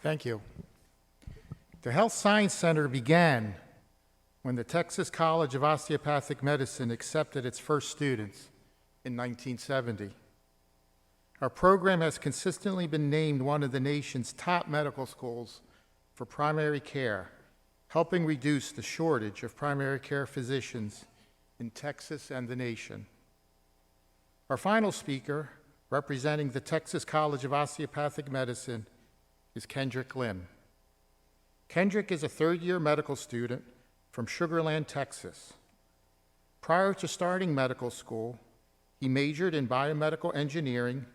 Thank you. The Health Science Center began when the Texas College of Osteopathic Medicine accepted its first students in 1970. Our program has consistently been named one of the nation's top medical schools for primary care, helping reduce the shortage of primary care physicians in Texas and the nation. Our final speaker, representing the Texas College of Osteopathic Medicine, is Kendrick Lim. Kendrick is a third-year medical student from Sugar Land, Texas. Prior to starting medical school, he majored in biomedical engineering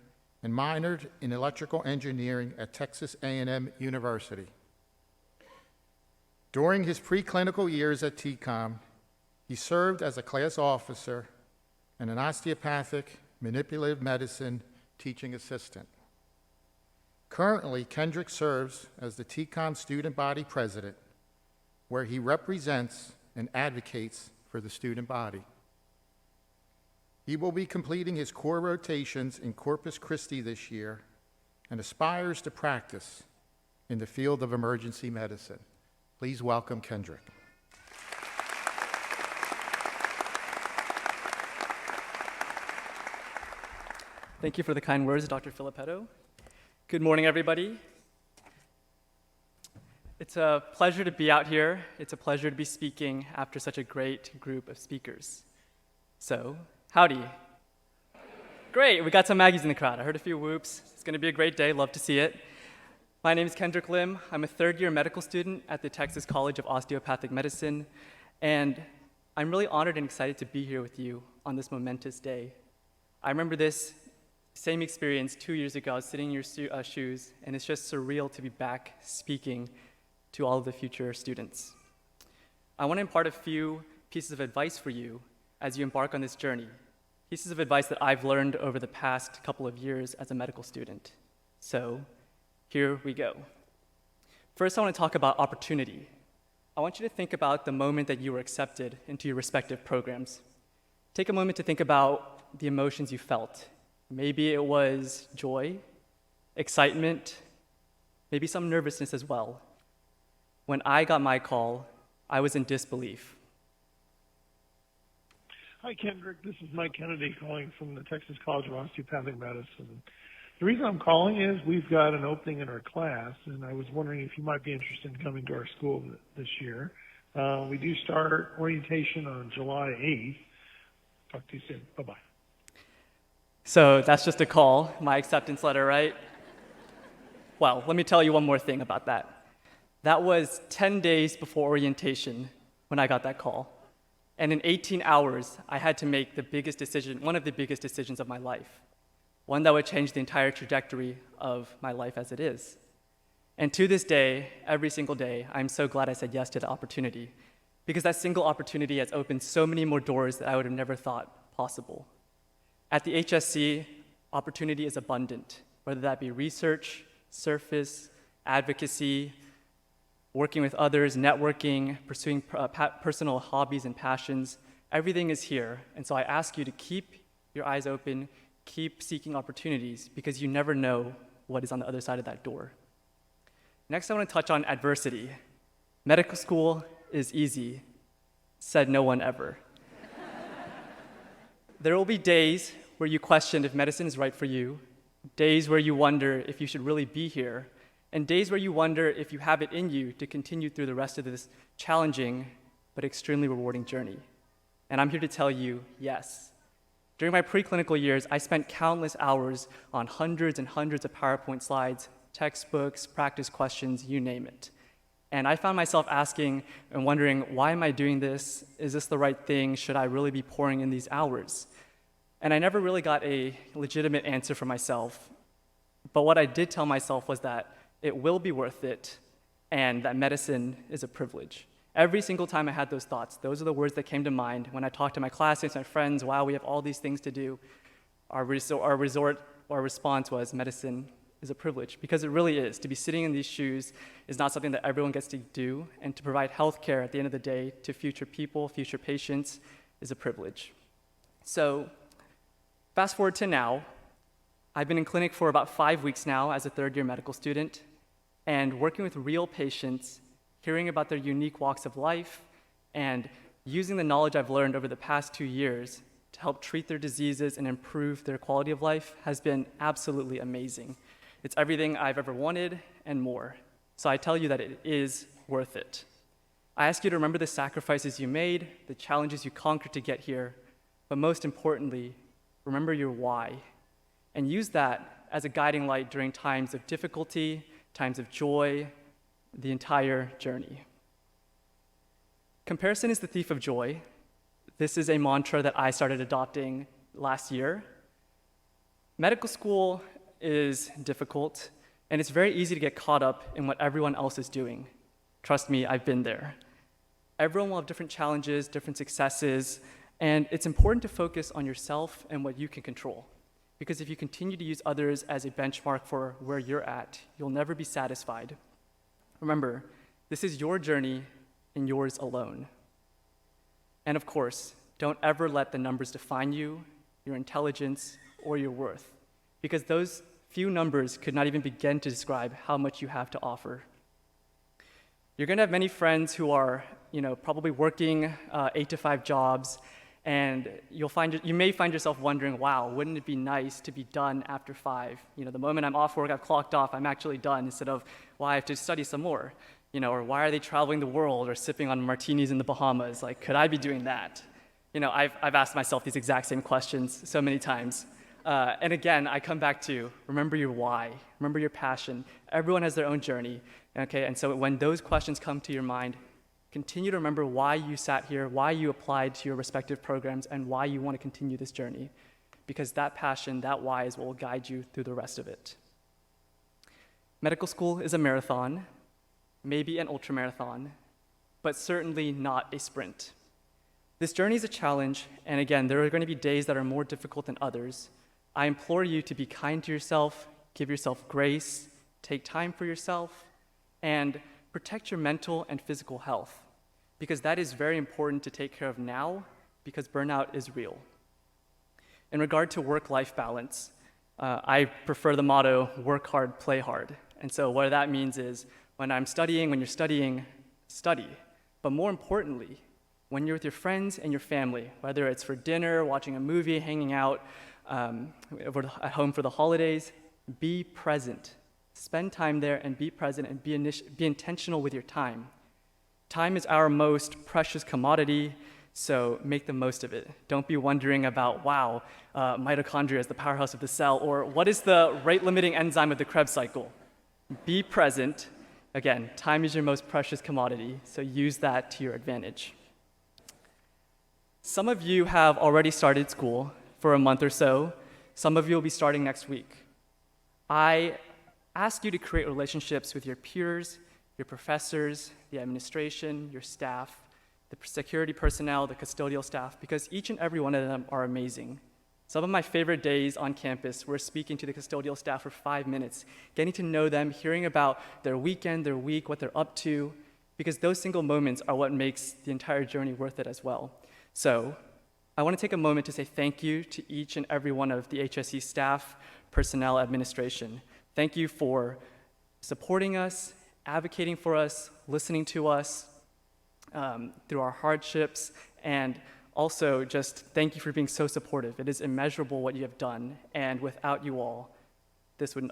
and minored in electrical engineering at Texas A&M University. During his preclinical years at TCOM, he served as a class officer and an osteopathic manipulative medicine teaching assistant. Currently, Kendrick serves as the TCOM student body president, where he represents and advocates for the student body. He will be completing his core rotations in Corpus Christi this year and aspires to practice in the field of emergency medicine. Please welcome Kendrick. Thank you for the kind words, Dr. Filippetto. Good morning, everybody. It's a pleasure to be out here. It's a pleasure to be speaking after such a great group of speakers. So, howdy. Great, we got some Maggies in the crowd. I heard a few whoops. It's going to be a great day. Love to see it. My name is Kendrick Lim. I'm a third-year medical student at the Texas College of Osteopathic Medicine, and I'm really honored and excited to be here with you on this momentous day. I remember this same experience 2 years ago. I was sitting in your shoes, and it's just surreal to be back speaking to all of the future students. I want to impart a few pieces of advice for you as you embark on this journey, pieces of advice that I've learned over the past couple of years as a medical student. So, here we go. First, I want to talk about opportunity. I want you to think about the moment that you were accepted into your respective programs. Take a moment to think about the emotions you felt. Maybe it was joy, excitement, maybe some nervousness as well. When I got my call, I was in disbelief. Hi, Kendrick. This is Mike Kennedy calling from the Texas College of Osteopathic Medicine. The reason I'm calling is we've got an opening in our class, and I was wondering if you might be interested in coming to our school this year. We do start orientation on July 8th. Talk to you soon. Bye-bye. So that's just a call, my acceptance letter, right? Well, let me tell you one more thing about that. That was 10 days before orientation when I got that call. And in 18 hours, I had to make the biggest decision, one of the biggest decisions of my life, one that would change the entire trajectory of my life as it is. And to this day, every single day, I'm so glad I said yes to the opportunity, because that single opportunity has opened so many more doors that I would have never thought possible. At the HSC, opportunity is abundant, whether that be research, surface, advocacy, working with others, networking, pursuing personal hobbies and passions. Everything is here. And so I ask you to keep your eyes open, keep seeking opportunities, because you never know what is on the other side of that door. Next, I want to touch on adversity. Medical school is easy, said no one ever. There will be days where you question if medicine is right for you, days where you wonder if you should really be here, and days where you wonder if you have it in you to continue through the rest of this challenging but extremely rewarding journey. And I'm here to tell you, yes. During my preclinical years, I spent countless hours on hundreds and hundreds of PowerPoint slides, textbooks, practice questions, you name it. And I found myself asking and wondering, why am I doing this? Is this the right thing? Should I really be pouring in these hours? And I never really got a legitimate answer for myself. But what I did tell myself was that it will be worth it, and that medicine is a privilege. Every single time I had those thoughts, those are the words that came to mind when I talked to my classmates, my friends. Wow, we have all these things to do. Our response was, medicine is a privilege, because it really is. To be sitting in these shoes is not something that everyone gets to do, and to provide health care at the end of the day to future people, future patients, is a privilege. So, fast forward to now. I've been in clinic for about 5 weeks now as a third-year medical student, and working with real patients, hearing about their unique walks of life, and using the knowledge I've learned over the past 2 years to help treat their diseases and improve their quality of life has been absolutely amazing. It's everything I've ever wanted and more. So I tell you that it is worth it. I ask you to remember the sacrifices you made, the challenges you conquered to get here, but most importantly, remember your why, and use that as a guiding light during times of difficulty, times of joy, the entire journey. Comparison is the thief of joy. This is a mantra that I started adopting last year. Medical school is difficult, and it's very easy to get caught up in what everyone else is doing. Trust me, I've been there. Everyone will have different challenges, different successes, and it's important to focus on yourself and what you can control. Because if you continue to use others as a benchmark for where you're at, you'll never be satisfied. Remember, this is your journey and yours alone. And of course, don't ever let the numbers define you, your intelligence, or your worth, because those few numbers could not even begin to describe how much you have to offer. You're going to have many friends who are, probably working 8 to 5 jobs, and you may find yourself wondering, wow, wouldn't it be nice to be done after 5? The moment I'm off work, I've clocked off, I'm actually done, instead of, well, I have to study some more. Or why are they traveling the world or sipping on martinis in the Bahamas? Like, could I be doing that? I've asked myself these exact same questions so many times. And again, I come back to remember your why, remember your passion. Everyone has their own journey, okay? And so when those questions come to your mind, continue to remember why you sat here, why you applied to your respective programs, and why you want to continue this journey. Because that passion, that why is what will guide you through the rest of it. Medical school is a marathon, maybe an ultramarathon, but certainly not a sprint. This journey is a challenge, and again, there are going to be days that are more difficult than others. I implore you to be kind to yourself, give yourself grace, take time for yourself, and protect your mental and physical health, because that is very important to take care of now, because burnout is real. In regard to work-life balance, I prefer the motto, work hard, play hard. And so what that means is, when you're studying, study. But more importantly, when you're with your friends and your family, whether it's for dinner, watching a movie, hanging out at home for the holidays, be present. Spend time there and be present and be intentional with your time. Time is our most precious commodity, so make the most of it. Don't be wondering about, wow, mitochondria is the powerhouse of the cell, or what is the rate-limiting enzyme of the Krebs cycle? Be present. Again, time is your most precious commodity, so use that to your advantage. Some of you have already started school for a month or so. Some of you will be starting next week. I ask you to create relationships with your peers, your professors, the administration, your staff, the security personnel, the custodial staff, because each and every one of them are amazing. Some of my favorite days on campus were speaking to the custodial staff for 5 minutes, getting to know them, hearing about their weekend, their week, what they're up to, because those single moments are what makes the entire journey worth it as well. So I want to take a moment to say thank you to each and every one of the HSE staff, personnel, administration. Thank you for supporting us, advocating for us, listening to us through our hardships, and also just thank you for being so supportive. It is immeasurable what you have done, and without you all,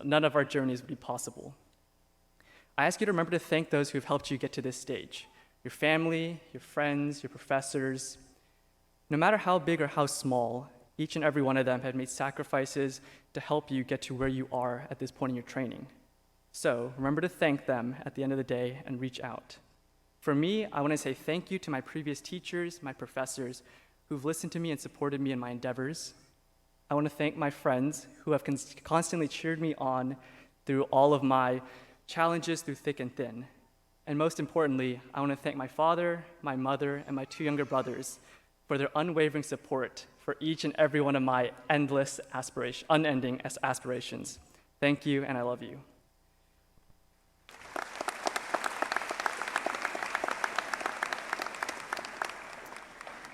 none of our journeys would be possible. I ask you to remember to thank those who have helped you get to this stage. Your family, your friends, your professors. No matter how big or how small, each and every one of them have made sacrifices to help you get to where you are at this point in your training. So remember to thank them at the end of the day and reach out. For me, I want to say thank you to my previous teachers, my professors, who've listened to me and supported me in my endeavors. I want to thank my friends who have constantly cheered me on through all of my challenges through thick and thin. And most importantly, I want to thank my father, my mother, and my 2 younger brothers for their unwavering support for each and every one of my unending aspirations. Thank you, and I love you.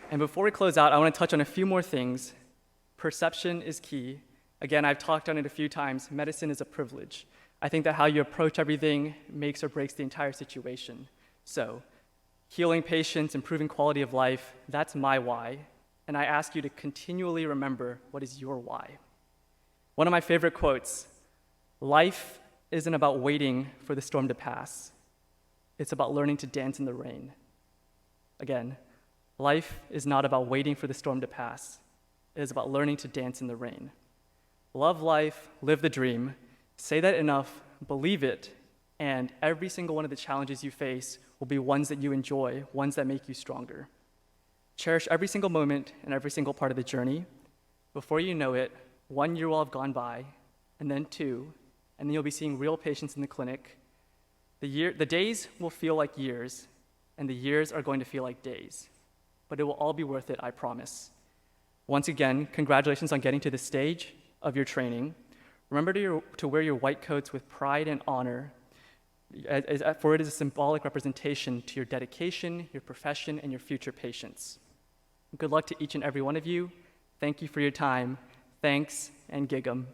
And before we close out, I want to touch on a few more things. Perception is key. Again, I've talked on it a few times. Medicine is a privilege. I think that how you approach everything makes or breaks the entire situation. So, healing patients, improving quality of life, that's my why. And I ask you to continually remember what is your why. One of my favorite quotes, life isn't about waiting for the storm to pass. It's about learning to dance in the rain. Again, life is not about waiting for the storm to pass. It is about learning to dance in the rain. Love life, live the dream, say that enough, believe it, and every single one of the challenges you face will be ones that you enjoy, ones that make you stronger. Cherish every single moment and every single part of the journey. Before you know it, 1 year will have gone by, and then 2, and then you'll be seeing real patients in the clinic. The days will feel like years, and the years are going to feel like days. But it will all be worth it, I promise. Once again, congratulations on getting to the stage of your training. Remember to wear your white coats with pride and honor, for it is a symbolic representation to your dedication, your profession, and your future patients. Good luck to each and every one of you. Thank you for your time. Thanks, and gig 'em.